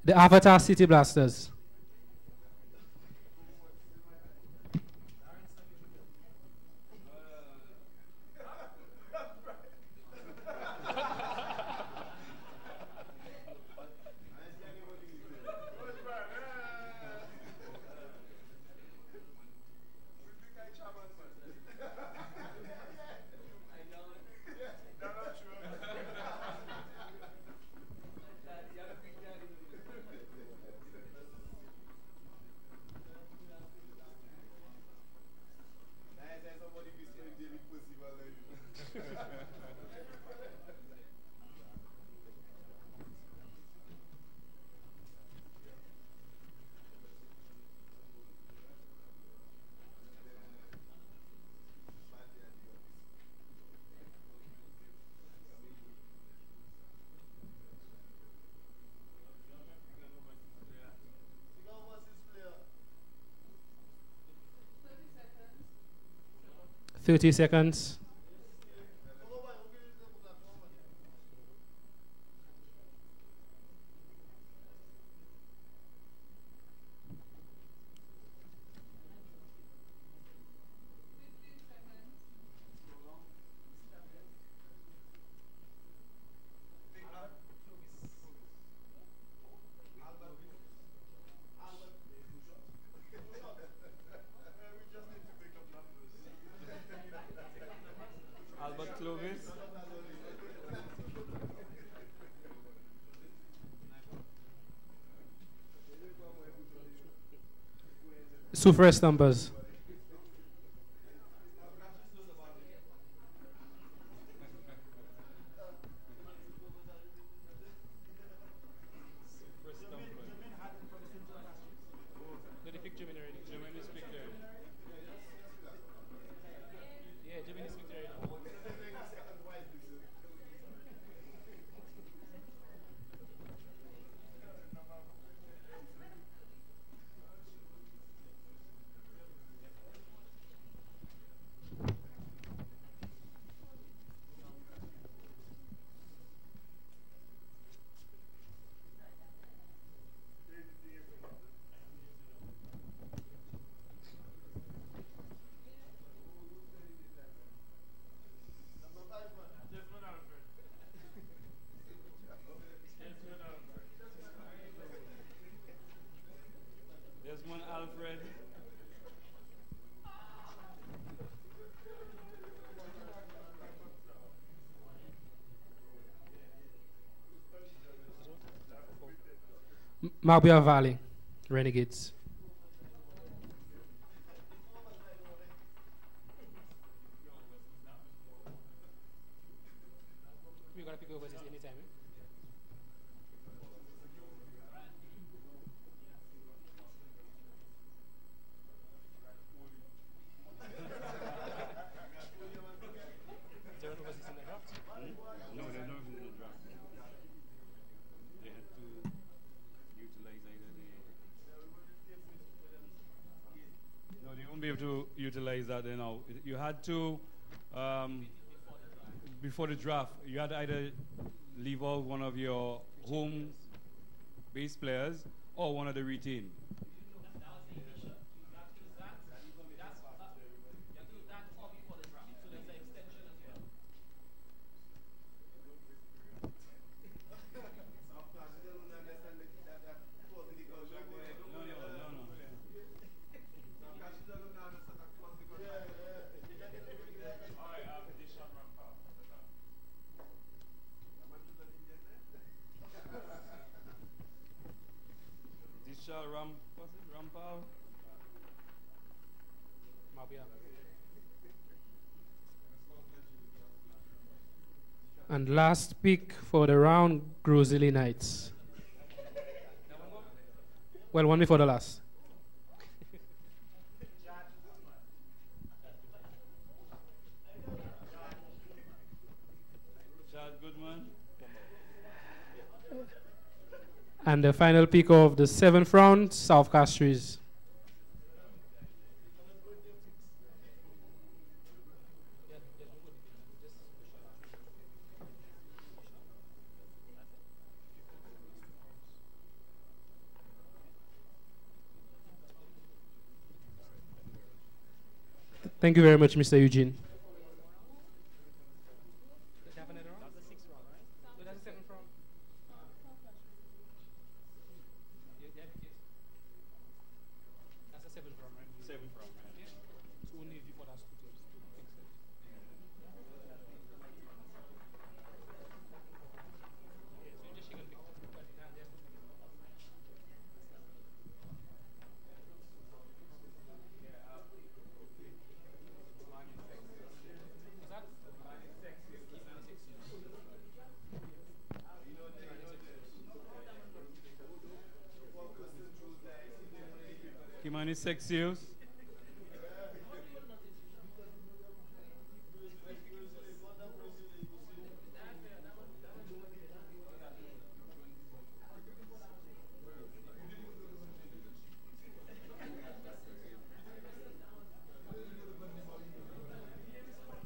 The Avatar City Blasters. Thirty seconds. Albert Clovis. Sufres numbers. Desmond Alfred. Marbella Valley Renegades. We're gonna pick over this anytime. Is there an overseas in the draft? is that you had to before the draft, you had to either leave out one of your home base players or one of the retained. Rampal. And last pick for the round, Grizzly Knights. Well, one before the last. And the final pick of the 7th round, South Castries. Thank you very much, Mr. Eugene. Kimani Sexius.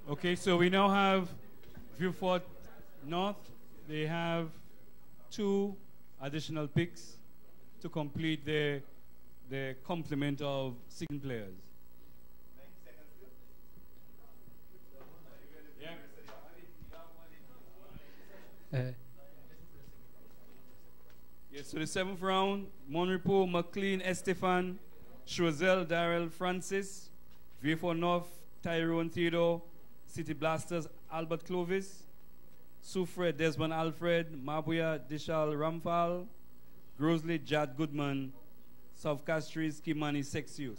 Okay, so we now have Viewfort North. They have 2 additional picks to complete their complement of 16 players. Yes, so the 7th round, Monrepo, McLean, Estefan, Choiseul, Darrell, Francis, Viewfort North, Tyrone Theodore, City Blasters, Albert Clovis, Soufred, Desmond Alfred, Mabuya, Dishal Ramphal, Grosley, Jad Goodman, South Castries, Kimani Sexius.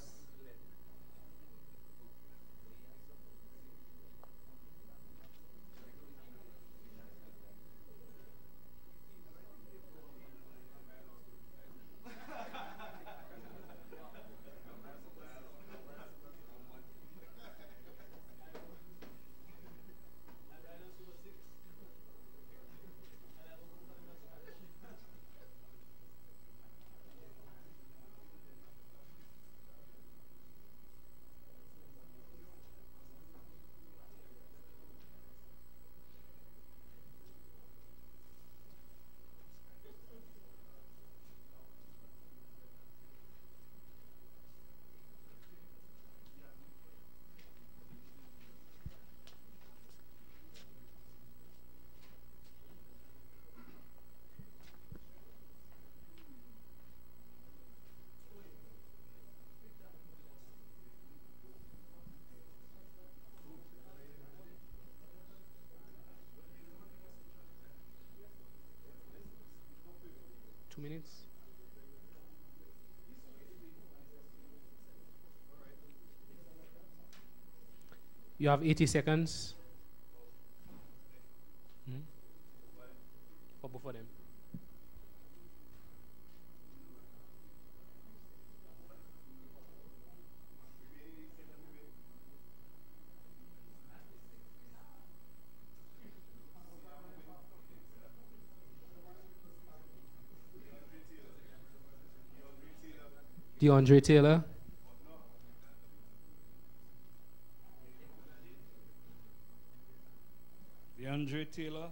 You have 80 seconds. For both of them. DeAndre Taylor. DeAndre Taylor.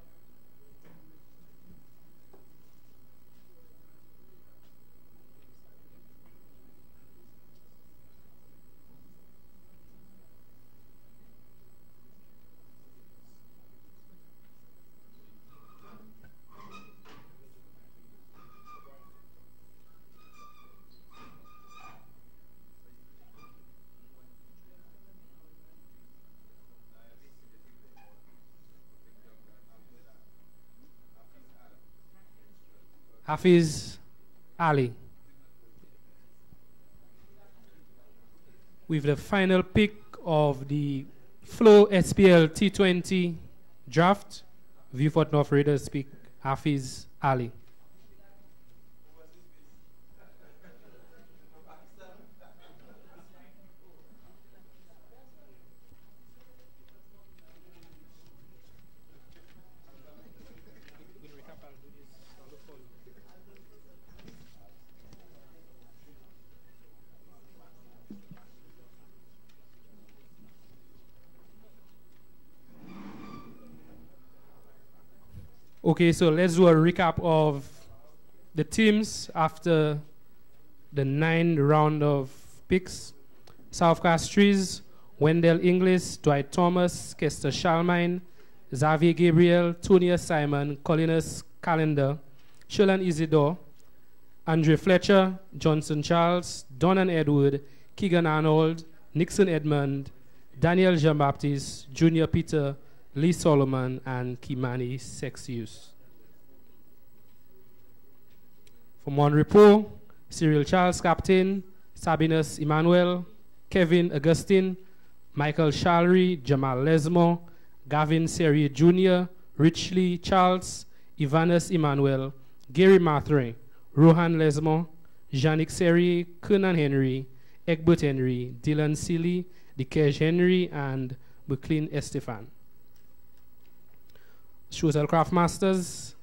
Hafiz Ali. With the final pick of the Flow SPL T20 draft, Viewport North Raiders pick Hafiz Ali. Okay, so let's do a recap of the teams after the 9th round of picks. South Castries, Wendell Inglis, Dwight Thomas, Kester Shalmine, Xavier Gabriel, Tonia Simon, Colinus Calendar, Shelan Isidore, Andre Fletcher, Johnson Charles, Donan Edward, Keegan Arnold, Nixon Edmund, Daniel Jean-Baptiste, Junior Peter, Lee Solomon, and Kimani Sexius. From One Repos, Cyril Charles, Captain, Sabinus Emmanuel, Kevin Augustine, Michael Shalry, Jamal Lesmo, Gavin Seri Jr., Richley Charles, Ivanus Emmanuel, Gary Mathray, Rohan Lesmo, Janik Seri, Kernan Henry, Egbert Henry, Dylan Seeley, Dikej Henry, and McLean Estefan. Chosen Craft Masters,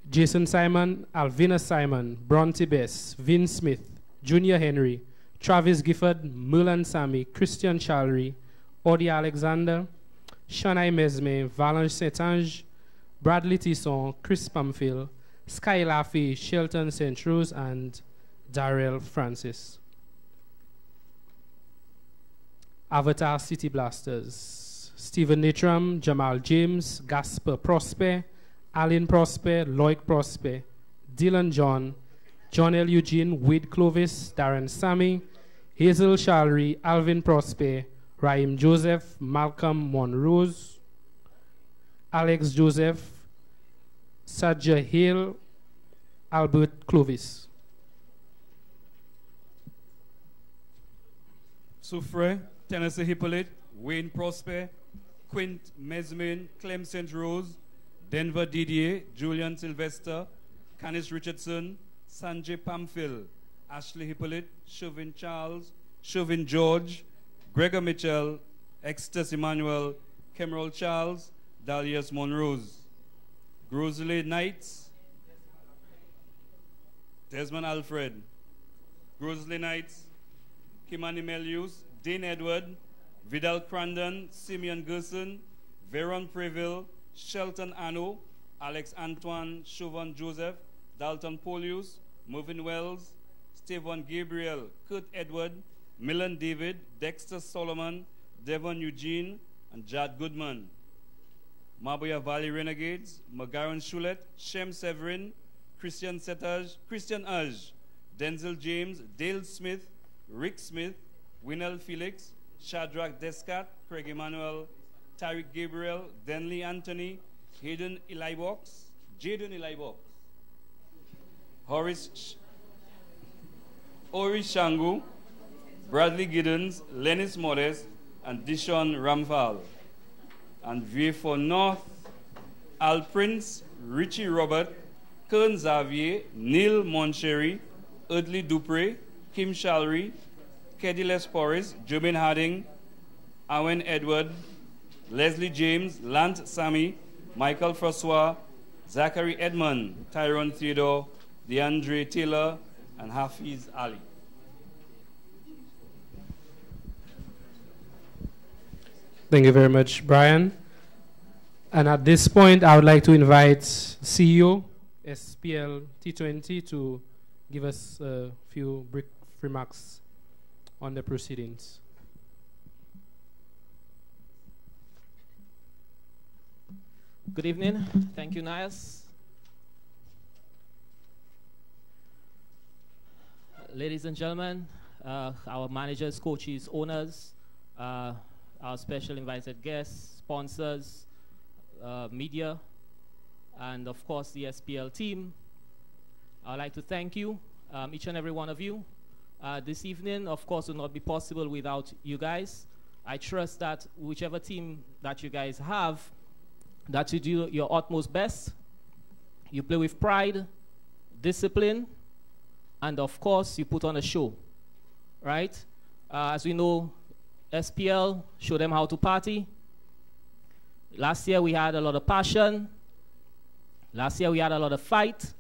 Jason Simon, Alvina Simon, Bronte Bess, Vin Smith, Junior Henry, Travis Gifford, Merlan Sammy, Christian Chalry, Audie Alexander, Shanae Mesme, Valanche Saint-Ange, Bradley Tisson, Chris Pamphil, Sky Laffey, Shelton St. Rose, and Darrell Francis. Avatar City Blasters, Stephen Natram, Jamal James, Gasper Prosper, Alan Prosper, Loic Prosper, Dylan John, John L. Eugene, Wade Clovis, Darren Sammy, Hazel Shalry, Alvin Prosper, Raheem Joseph, Malcolm Monrose, Alex Joseph, Sajah Hale, Albert Clovis. Soufre, Tennessee Hippolyte, Wayne Prosper, Quint Mesmin, Clem St. Rose, Denver Didier, Julian Sylvester, Canis Richardson, Sanjay Pamphil, Ashley Hippolyte, Chauvin Charles, Chauvin George, Gregor Mitchell, Extus Emmanuel, Kemerol Charles, Dalius Monrose, Grosley Knights, Desmond Alfred, Grosley Knights, Kimani Melius, Dean Edward, Vidal Crandon, Simeon Gerson, Veron Preville, Shelton Anno, Alex Antoine, Chauvin Joseph, Dalton Polius, Mervyn Wells, Stephen Gabriel, Kurt Edward, Milan David, Dexter Solomon, Devon Eugene, and Jad Goodman. Mabuya Valley Renegades, Magaran Shulet, Shem Severin, Christian Setaj, Christian Aj, Denzel James, Dale Smith, Rick Smith, Winel Felix, Shadrach Descat, Craig Emmanuel, Tariq Gabriel, Denley Anthony, Hayden Elibox, Jaden Elibox, Ori Shangu, Bradley Giddens, Lennis Modest, and Dishon Ramval. And VA for North, Al Prince, Richie Robert, Kern Xavier, Neil Moncherry, Eardley Dupre, Kim Shalry, Kediles Porris, Jobin Harding, Owen Edward, Leslie James, Lant Sammy, Michael Francois, Zachary Edmond, Tyrone Theodore, DeAndre Taylor, and Hafiz Ali. Thank you very much, Brian. And at this point, I would like to invite CEO SPL T20 to give us a few brief remarks on the proceedings. Good evening. Thank you, Nias. Ladies and gentlemen, our managers, coaches, owners, our special invited guests, sponsors, media, and of course the SPL team. I'd like to thank you, each and every one of you. This evening, of course, will not be possible without you guys. I trust that whichever team that you guys have, that you do your utmost best, you play with pride, discipline, and of course, you put on a show, right? As we know, SPL, show them how to party. Last year, we had a lot of passion. Last year, we had a lot of fight.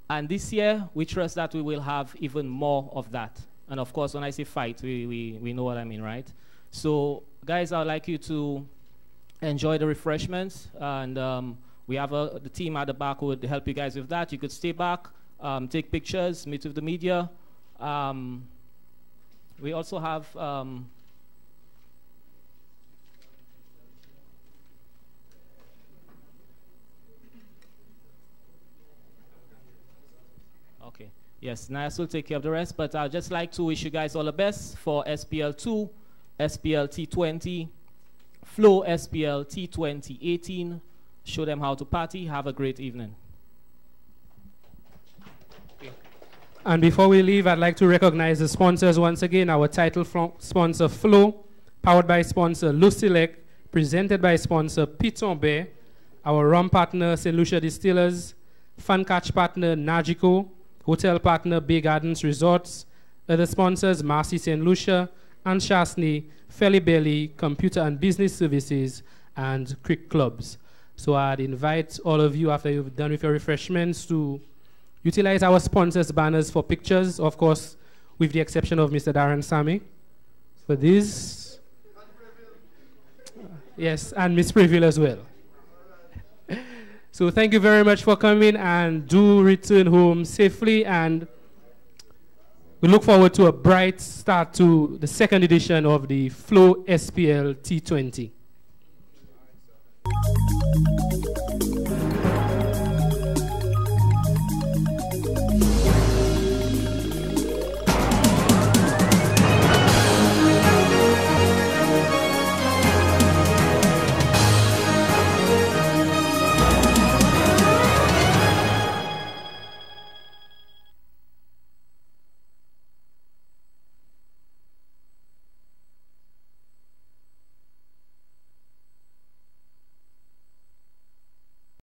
And this year, we trust that we will have even more of that. And of course, when I say fight, we know what I mean, right? So, guys, I would like you to enjoy the refreshments. And we have the team at the back who would help you guys with that. You could stay back, take pictures, meet with the media. We also have... Okay. Yes, Nias will take care of the rest, but I'd just like to wish you guys all the best for SPL 2, SPL T20, Flow SPL T20 18. Show them how to party. Have a great evening. Okay. And before we leave, I'd like to recognize the sponsors once again. Our title sponsor, Flow, powered by sponsor Lucilec, presented by sponsor Piton Bay, our rum partner, St. Lucia Distillers, Fun Catch partner, Nagico, hotel partner, Bay Gardens Resorts, other sponsors, Marcy St. Lucia, Anne Chasney, Felly Belly, Computer and Business Services, and Crick Clubs. So I'd invite all of you, after you've done with your refreshments, to utilize our sponsors' banners for pictures, of course, with the exception of Mr. Darren Sami. For this, yes, and Miss Preville as well. So thank you very much for coming, and do return home safely, and we look forward to a bright start to the second edition of the Flow SPL T20.